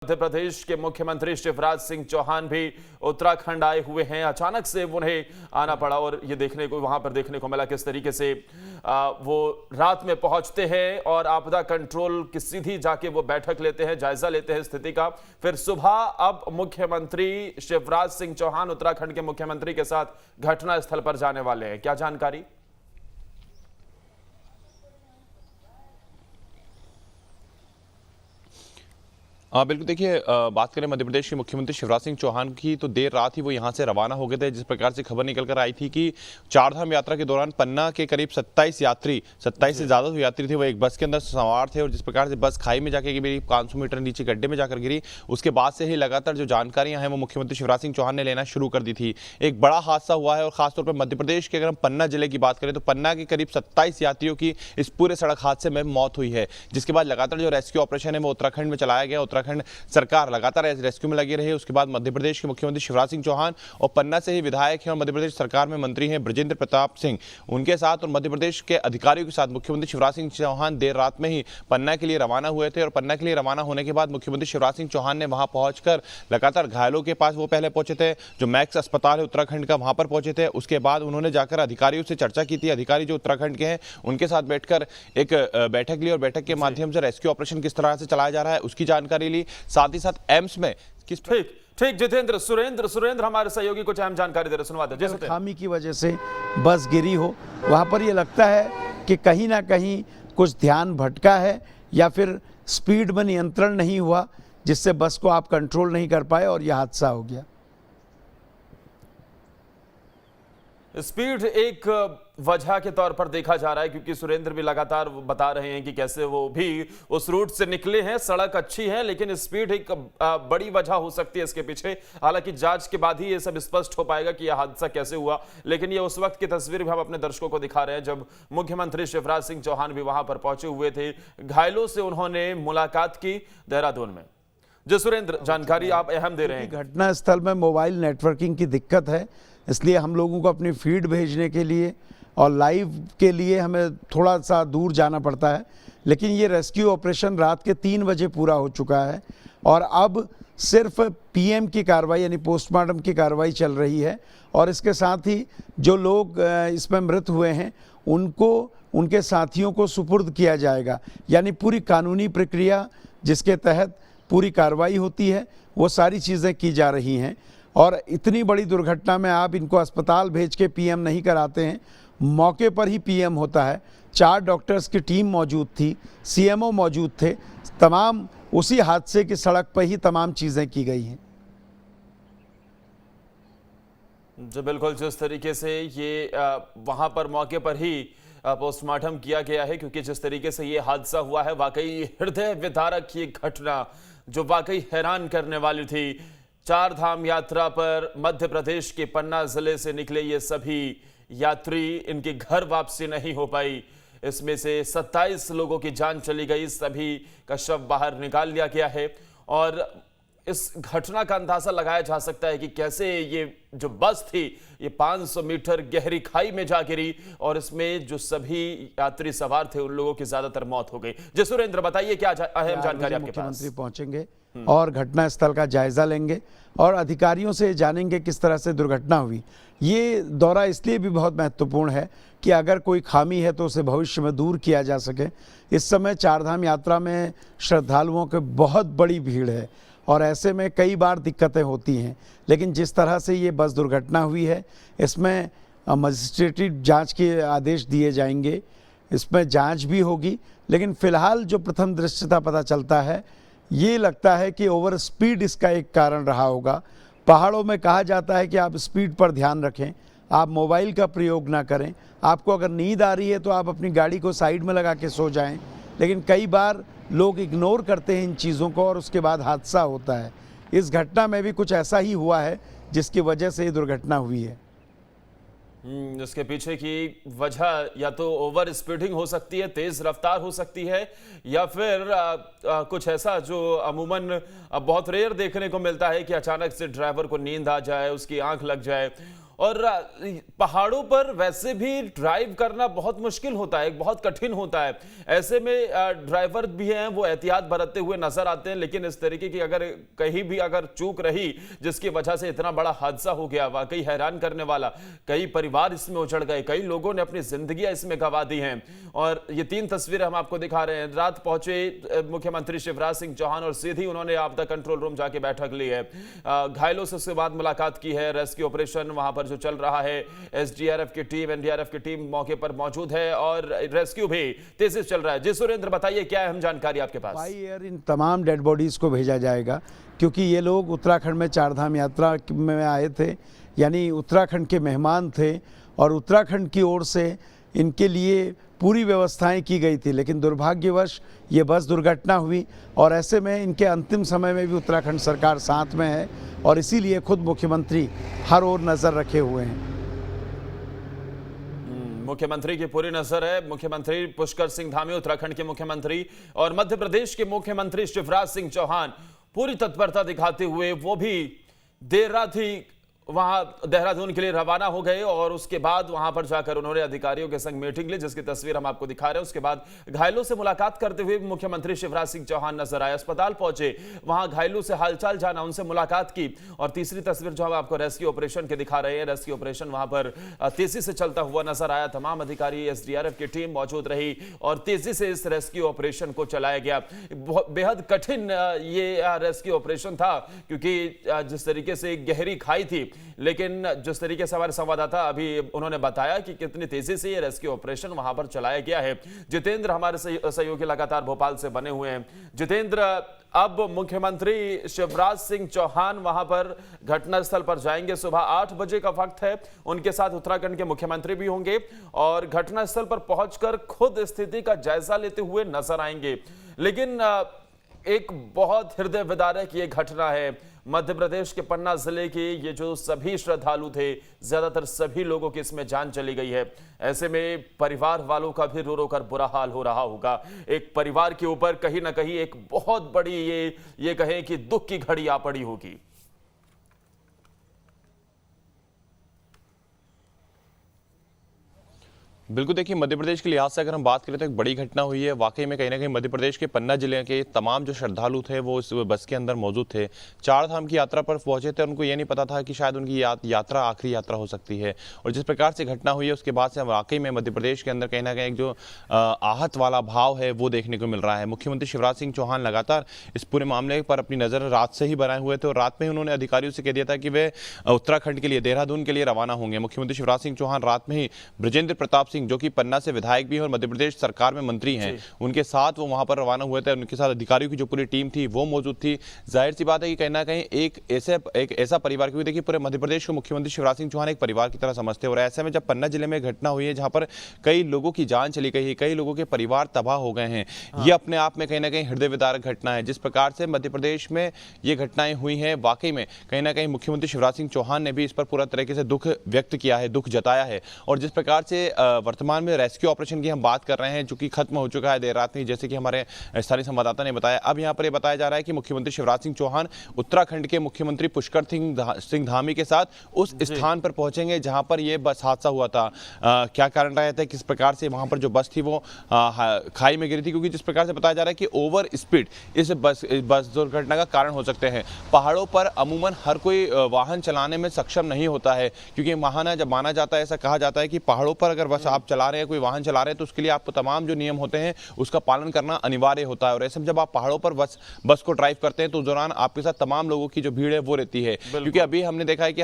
मध्य प्रदेश के मुख्यमंत्री शिवराज सिंह चौहान भी उत्तराखंड आए हुए हैं। अचानक से उन्हें आना पड़ा और ये देखने को वहां पर देखने को मिला किस तरीके से वो रात में पहुंचते हैं और आपदा कंट्रोल की सीधी जाके वो बैठक लेते हैं, जायजा लेते हैं स्थिति का। फिर सुबह अब मुख्यमंत्री शिवराज सिंह चौहान उत्तराखंड के मुख्यमंत्री के साथ घटनास्थल पर जाने वाले हैं। क्या जानकारी? बिल्कुल देखिए, बात करें मध्य प्रदेश के मुख्यमंत्री शिवराज सिंह चौहान की तो देर रात ही वो यहाँ से रवाना हो गए थे। जिस प्रकार से खबर निकल कर आई थी कि चारधाम यात्रा के दौरान पन्ना के करीब 27 से ज़्यादा यात्री थे, वो एक बस के अंदर सवार थे और जिस प्रकार से बस खाई में जाकर गिरी, 500 मीटर नीचे गड्ढे में जाकर गिरी, उसके बाद से ही लगातार जो जानकारियाँ हैं वो मुख्यमंत्री शिवराज सिंह चौहान ने लेना शुरू कर दी थी। एक बड़ा हादसा हुआ है और खासतौर पर मध्य प्रदेश के अगर हम पन्ना जिले की बात करें तो पन्ना के करीब 27 यात्रियों की इस पूरे सड़क हादसे में मौत हुई है, जिसके बाद लगातार जो रेस्क्यू ऑपरेशन है वो उत्तराखंड में चलाया गया। उत्तराखंड सरकार लगातार रेस्क्यू में लगी रही। उसके बाद मध्य प्रदेश के मुख्यमंत्री शिवराज सिंह चौहान और पन्ना से ही विधायक हैं और मध्य प्रदेश सरकार में मंत्री हैं ब्रजेंद्र प्रताप सिंह, उनके साथ और मध्य प्रदेश के अधिकारियों के साथ मुख्यमंत्री शिवराज सिंह चौहान देर रात में ही पन्ना के लिए रवाना हुए थे। और पन्ना के लिए रवाना होने के बाद मुख्यमंत्री शिवराज सिंह चौहान ने वहां पहुंचकर लगातार घायलों के पास वो पहले पहुंचे थे, जो मैक्स अस्पताल है उत्तराखंड का, वहां पर पहुंचे थे। उसके बाद उन्होंने जाकर अधिकारियों से चर्चा की थी। अधिकारी जो उत्तराखंड के हैं उनके साथ बैठकर एक बैठक ली और बैठक के माध्यम से रेस्क्यू ऑपरेशन किस तरह से चलाया जा रहा है उसकी जानकारी ली। साथ ही साथ एम्स में किस ठीक जितेंद्र, सुरेंद्र हमारे सहयोगी कुछ अहम जानकारी दे रहे, सुनवा दे। खामी की वजह से बस गिरी हो, वहां पर ये लगता है कि कहीं ना कहीं कुछ ध्यान भटका है या फिर स्पीड में नियंत्रण नहीं हुआ, जिससे बस को आप कंट्रोल नहीं कर पाए और यह हादसा हो गया। स्पीड एक वजह के तौर पर देखा जा रहा है, क्योंकि सुरेंद्र भी लगातार बता रहे हैं कि कैसे वो भी उस रूट से निकले हैं। सड़क अच्छी है लेकिन स्पीड एक बड़ी वजह हो सकती है इसके पीछे। हालांकि जांच के बाद ही ये सब स्पष्ट हो पाएगा कि यह हादसा कैसे हुआ। लेकिन ये उस वक्त की तस्वीर भी हम अपने दर्शकों को दिखा रहे हैं जब मुख्यमंत्री शिवराज सिंह चौहान भी वहां पर पहुंचे हुए थे। घायलों से उन्होंने मुलाकात की देहरादून में। जो सुरेंद्र, जानकारी आप अहम दे रहे हैं। घटनास्थल में मोबाइल नेटवर्किंग की दिक्कत है, इसलिए हम लोगों को अपनी फीड भेजने के लिए और लाइव के लिए हमें थोड़ा सा दूर जाना पड़ता है। लेकिन ये रेस्क्यू ऑपरेशन रात के 3 बजे पूरा हो चुका है और अब सिर्फ पीएम की कार्रवाई यानी पोस्टमार्टम की कार्रवाई चल रही है। और इसके साथ ही जो लोग इसमें मृत हुए हैं उनको उनके साथियों को सुपुर्द किया जाएगा, यानी पूरी कानूनी प्रक्रिया जिसके तहत पूरी कार्रवाई होती है वो सारी चीज़ें की जा रही हैं। और इतनी बड़ी दुर्घटना में आप इनको अस्पताल भेज के पीएम नहीं कराते हैं, मौके पर ही पीएम होता है। 4 डॉक्टर्स की टीम मौजूद थी, सीएमओ मौजूद थे, तमाम उसी हादसे की सड़क पर ही तमाम चीज़ें की गई हैं। जो बिल्कुल जिस तरीके से ये वहां पर मौके पर ही पोस्टमार्टम किया गया है, क्योंकि जिस तरीके से ये हादसा हुआ है वाकई हृदय विदारक ये घटना जो वाकई हैरान करने वाली थी। 4 धाम यात्रा पर मध्य प्रदेश के पन्ना जिले से निकले ये सभी यात्री, इनकी घर वापसी नहीं हो पाई। इसमें से 27 लोगों की जान चली गई, सभी का शव बाहर निकाल लिया गया है। और इस घटना का अंदाजा लगाया जा सकता है कि कैसे ये जो बस थी ये 500 मीटर गहरी खाई में जा गिरी और इसमें जो सभी यात्री सवार थे उन लोगों की ज्यादातर मौत हो गई। जी सुरेंद्र, बताइए क्या अहम जानकारी आपके पास? मुख्यमंत्री पहुंचेंगे और घटनास्थल का जायजा लेंगे और अधिकारियों से जानेंगे किस तरह से दुर्घटना हुई। ये दौरा इसलिए भी बहुत महत्वपूर्ण है कि अगर कोई खामी है तो उसे भविष्य में दूर किया जा सके। इस समय चारधाम यात्रा में श्रद्धालुओं की बहुत बड़ी भीड़ है और ऐसे में कई बार दिक्कतें होती हैं। लेकिन जिस तरह से ये बस दुर्घटना हुई है इसमें मजिस्ट्रेटिव जांच के आदेश दिए जाएंगे, इसमें जांच भी होगी। लेकिन फ़िलहाल जो प्रथम दृष्टया पता चलता है ये लगता है कि ओवर स्पीड इसका एक कारण रहा होगा। पहाड़ों में कहा जाता है कि आप स्पीड पर ध्यान रखें, आप मोबाइल का प्रयोग ना करें। आपको अगर नींद आ रही है तो आप अपनी गाड़ी को साइड में लगा के सो जाएं। लेकिन कई बार लोग इग्नोर करते हैं इन चीज़ों को और उसके बाद हादसा होता है। इस घटना में भी कुछ ऐसा ही हुआ है जिसकी वजह से ये दुर्घटना हुई है। इसके पीछे की वजह या तो ओवर स्पीडिंग हो सकती है, तेज रफ्तार हो सकती है, या फिर कुछ ऐसा जो अमूमन बहुत रेयर देखने को मिलता है कि अचानक से ड्राइवर को नींद आ जाए, उसकी आंख लग जाए और पहाड़ों पर वैसे भी ड्राइव करना बहुत मुश्किल होता है, बहुत कठिन होता है। ऐसे में ड्राइवर भी हैं वो एहतियात बरतते हुए नजर आते हैं, लेकिन इस तरीके की अगर कहीं भी अगर चूक रही जिसकी वजह से इतना बड़ा हादसा हो गया, वाकई हैरान करने वाला। कई परिवार इसमें उजड़ गए, कई लोगों ने अपनी जिंदगियां इसमें गंवा दी हैं। और ये 3 तस्वीरें हम आपको दिखा रहे हैं। रात पहुंचे मुख्यमंत्री शिवराज सिंह चौहान और सीधी उन्होंने आपदा कंट्रोल रूम जाके बैठक ली है। घायलों से उसके बाद मुलाकात की है। रेस्क्यू ऑपरेशन वहां पर जो चल रहा है, एसडीआरएफ की टीम, एनडीआरएफ की टीम मौके पर मौजूद है और रेस्क्यू भी तेजी से चल रहा है। जी सुरेंद्र, बताइए क्या अहम जानकारी आपके पास? बाई एयर इन तमाम डेड बॉडीज को भेजा जाएगा, क्योंकि ये लोग उत्तराखंड में 4 धाम यात्रा में आए थे, यानी उत्तराखंड के मेहमान थे और उत्तराखंड की ओर से इनके लिए पूरी व्यवस्थाएं की गई थी। लेकिन दुर्भाग्यवश ये बस दुर्घटना हुई और ऐसे में इनके अंतिम समय में भी उत्तराखंड सरकार साथ में है और इसीलिए खुद मुख्यमंत्री हर ओर नज़र रखे हुए हैं। मुख्यमंत्री की पूरी नजर है। मुख्यमंत्री पुष्कर सिंह धामी उत्तराखंड के मुख्यमंत्री और मध्य प्रदेश के मुख्यमंत्री शिवराज सिंह चौहान पूरी तत्परता दिखाते हुए वो भी देर रात ही वहां देहरादून के लिए रवाना हो गए और उसके बाद वहां पर जाकर उन्होंने अधिकारियों के संग मीटिंग ली, जिसकी तस्वीर हम आपको दिखा रहे हैं। उसके बाद घायलों से मुलाकात करते हुए मुख्यमंत्री शिवराज सिंह चौहान नजर आए, अस्पताल पहुंचे, वहां घायलों से हालचाल जाना, उनसे मुलाकात की। और तीसरी तस्वीर जो हम आपको रेस्क्यू ऑपरेशन के दिखा रहे हैं, रेस्क्यू ऑपरेशन वहां पर तेजी से चलता हुआ नजर आया। तमाम अधिकारी, एसडीआरएफ की टीम मौजूद रही और तेजी से इस रेस्क्यू ऑपरेशन को चलाया गया। बेहद कठिन ये रेस्क्यू ऑपरेशन था, क्योंकि जिस तरीके से गहरी खाई थी, लेकिन जिस तरीके से हमारे संवाददाता अभी उन्होंने बताया कि कितनी तेजी से ये रेस्क्यू ऑपरेशन वहां पर चलाया गया है। जितेंद्र हमारे सहयोगी लगातार भोपाल से बने हुए हैं। जितेंद्र, अब मुख्यमंत्री शिवराज सिंह चौहान वहां पर घटनास्थल पर जाएंगे। सुबह 8 बजे का वक्त है। उनके साथ उत्तराखंड के मुख्यमंत्री भी होंगे और घटनास्थल पर पहुंचकर खुद स्थिति का जायजा लेते हुए नजर आएंगे। लेकिन एक बहुत हृदय विदारक ये घटना है। मध्य प्रदेश के पन्ना जिले के ये जो सभी श्रद्धालु थे, ज्यादातर सभी लोगों की इसमें जान चली गई है। ऐसे में परिवार वालों का भी रो रो कर बुरा हाल हो रहा होगा। एक परिवार के ऊपर कहीं ना कहीं एक बहुत बड़ी ये कहें कि दुख की घड़ी आ पड़ी होगी। बिल्कुल, देखिए मध्य प्रदेश के लिहाज से अगर हम बात करें तो एक बड़ी घटना हुई है। वाकई में कहीं ना कहीं मध्य प्रदेश के पन्ना जिले के तमाम जो श्रद्धालु थे वो इस बस के अंदर मौजूद थे। 4 धाम की यात्रा पर पहुंचे थे। उनको ये नहीं पता था कि शायद उनकी यात्रा आखिरी यात्रा हो सकती है। और जिस प्रकार से घटना हुई है उसके बाद से वाकई में मध्य प्रदेश के अंदर कहीं ना कहीं एक जो आहत वाला भाव है वो देखने को मिल रहा है। मुख्यमंत्री शिवराज सिंह चौहान लगातार इस पूरे मामले पर अपनी नज़र रात से ही बनाए हुए थे और रात में ही उन्होंने अधिकारियों से कह दिया था कि वे उत्तराखंड के लिए, देहरादून के लिए रवाना होंगे। मुख्यमंत्री शिवराज सिंह चौहान रात में ही ब्रजेंद्र प्रताप सिंह, जो कि पन्ना से विधायक भी हैं और मध्य प्रदेश सरकार में मंत्री हैं, उनके साथ वो वहां पर रवाना हुए थे। उनके साथ अधिकारियों की जो पूरी टीम थी वो मौजूद थी। जाहिर सी बात है कि कहीं ना कहीं एक ऐसा परिवार, क्योंकि देखिए पूरे मध्य प्रदेश को मुख्यमंत्री शिवराज सिंह चौहान एक परिवार की तरह समझते हैं और ऐसे में जब पन्ना जिले में घटना हुई है जहां पर कई लोगों की जान चली गई है, कई लोगों के परिवार तबाह हो गए हैं, ये अपने आप में कहीं ना कहीं हृदय विदारक घटना है। जिस प्रकार से मध्य प्रदेश में ये घटनाएं हुई हैं, वाकई में कहीं ना कहीं मुख्यमंत्री शिवराज सिंह चौहान ने भी इस पर पूरा तरीके से दुख व्यक्त किया है, दुख जताया है। और जिस प्रकार से वर्तमान में रेस्क्यू ऑपरेशन की हम बात कर रहे हैं जो कि खत्म हो चुका है देर रात में, जैसे कि हमारे स्थानीय संवाददाता ने बताया। अब यहां पर यह बताया जा रहा है कि मुख्यमंत्री शिवराज सिंह चौहान उत्तराखंड के मुख्यमंत्री पुष्कर सिंह धामी के साथ उस स्थान पर पहुंचेंगे जहां पर यह बस हादसा हुआ था। क्या कारण रहे थे, किस प्रकार से वहां पर जो बस थी वो खाई में गिरी थी, क्योंकि जिस प्रकार से बताया जा रहा है कि ओवर स्पीड इस बस दुर्घटना का कारण हो सकते हैं। पहाड़ों पर अमूमन हर कोई वाहन चलाने में सक्षम नहीं होता है, क्योंकि वहां जब माना जाता है, ऐसा कहा जाता है कि पहाड़ों पर अगर बस आप चला रहे हैं, कोई वाहन चला रहे हैं, तो उसके लिए आपको तमाम जो नियम होते हैं उसका पालन करना अनिवार्य होता है। और ऐसे में जब आप पहाड़ों पर बस को ड्राइव करते हैं तो उस दौरान आपके साथ तमाम लोगों की जो भीड़ है वो रहती है। क्योंकि अभी हमने देखा है कि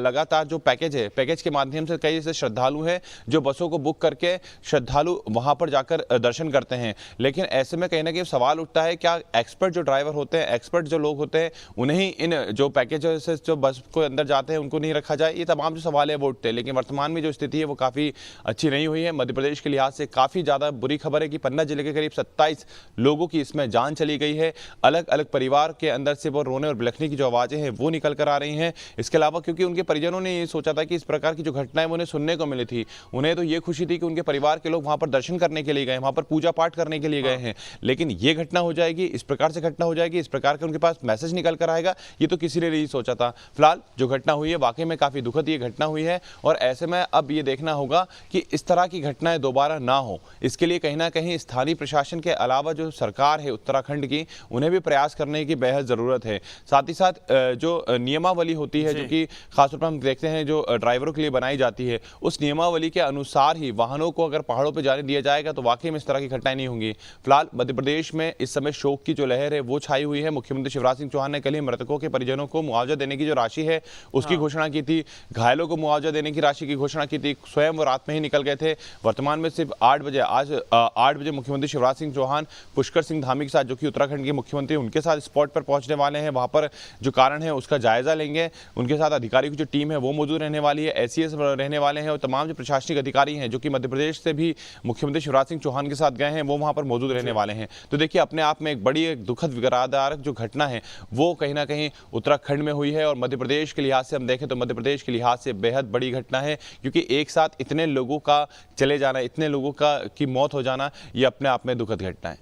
लगातार जो पैकेज है, पैकेज के माध्यम से कई ऐसे श्रद्धालु हैं जो बसों को बुक करके श्रद्धालु वहां पर जाकर दर्शन करते हैं। लेकिन ऐसे में कहीं ना कहीं सवाल उठता है, क्या एक्सपर्ट जो ड्राइवर होते हैं, एक्सपर्ट जो लोग होते हैं, उन्हें इन जो पैकेज से जो बस को अंदर जाते हैं उनको नहीं रखा जाए? ये तमाम जो सवाल है वो उठते हैं। लेकिन वर्तमान में जो स्थिति है वो काफी अच्छी अच्छी नहीं हुई है। मध्य प्रदेश के लिहाज से काफ़ी ज़्यादा बुरी खबर है कि पन्ना जिले के करीब 27 लोगों की इसमें जान चली गई है। अलग अलग परिवार के अंदर से वो रोने और बिलखने की जो आवाज़ें हैं वो निकल कर आ रही हैं। इसके अलावा क्योंकि उनके परिजनों ने ये सोचा था कि इस प्रकार की जो घटनाएं उन्हें सुनने को मिली थी, उन्हें तो ये खुशी थी कि उनके परिवार के लोग वहाँ पर दर्शन करने के लिए गए, वहाँ पर पूजा पाठ करने के लिए गए हैं, लेकिन ये घटना हो जाएगी, इस प्रकार से घटना हो जाएगी, इस प्रकार का उनके पास मैसेज निकल कर आएगा, ये तो किसी ने नहीं सोचा था। फिलहाल जो घटना हुई है वाकई में काफ़ी दुखद ये घटना हुई है और ऐसे में अब ये देखना होगा कि इस तरह की घटनाएं दोबारा ना हो। इसके लिए कहीं ना कहीं स्थानीय प्रशासन के अलावा जो सरकार है उत्तराखंड की, उन्हें भी प्रयास करने की बेहद ज़रूरत है। साथ ही साथ जो नियमावली होती है, जो कि खासतौर पर हम देखते हैं जो ड्राइवरों के लिए बनाई जाती है, उस नियमावली के अनुसार ही वाहनों को अगर पहाड़ों पर जाने दिया जाएगा तो वाकई में इस तरह की घटनाएं नहीं होंगी। फिलहाल मध्य प्रदेश में इस समय शोक की जो लहर है वो छाई हुई है। मुख्यमंत्री शिवराज सिंह चौहान ने कल ही मृतकों के परिजनों को मुआवजा देने की जो राशि है उसकी घोषणा की थी, घायलों को मुआवजा देने की राशि की घोषणा की थी। स्वयं वो रात में ही निकल गए थे। वर्तमान में सिर्फ 8 बजे आज 8 बजे मुख्यमंत्री शिवराज सिंह चौहान पुष्कर सिंह धामी के साथ, जो कि उत्तराखंड के मुख्यमंत्री, उनके साथ स्पॉट पर पहुंचने वाले हैं। वहां पर जो कारण है उसका जायजा लेंगे। उनके साथ अधिकारियों की जो टीम है वो मौजूद रहने वाली है, एसीएस रहने वाले हैं और तमाम जो प्रशासनिक अधिकारी हैं जो कि मध्य प्रदेश से भी मुख्यमंत्री शिवराज सिंह चौहान के साथ गए हैं वो वहां पर मौजूद रहने वाले हैं। तो देखिए अपने आप में एक बड़ी एक दुखद विकरालकारक जो घटना है वो कहीं ना कहीं उत्तराखंड में हुई है और मध्य प्रदेश के लिहाज से हम देखें तो मध्य प्रदेश के लिहाज से बेहद बड़ी घटना है, क्योंकि एक साथ इतने लोगों का चले जाना, इतने लोगों की मौत हो जाना, ये अपने आप में दुखद घटना है।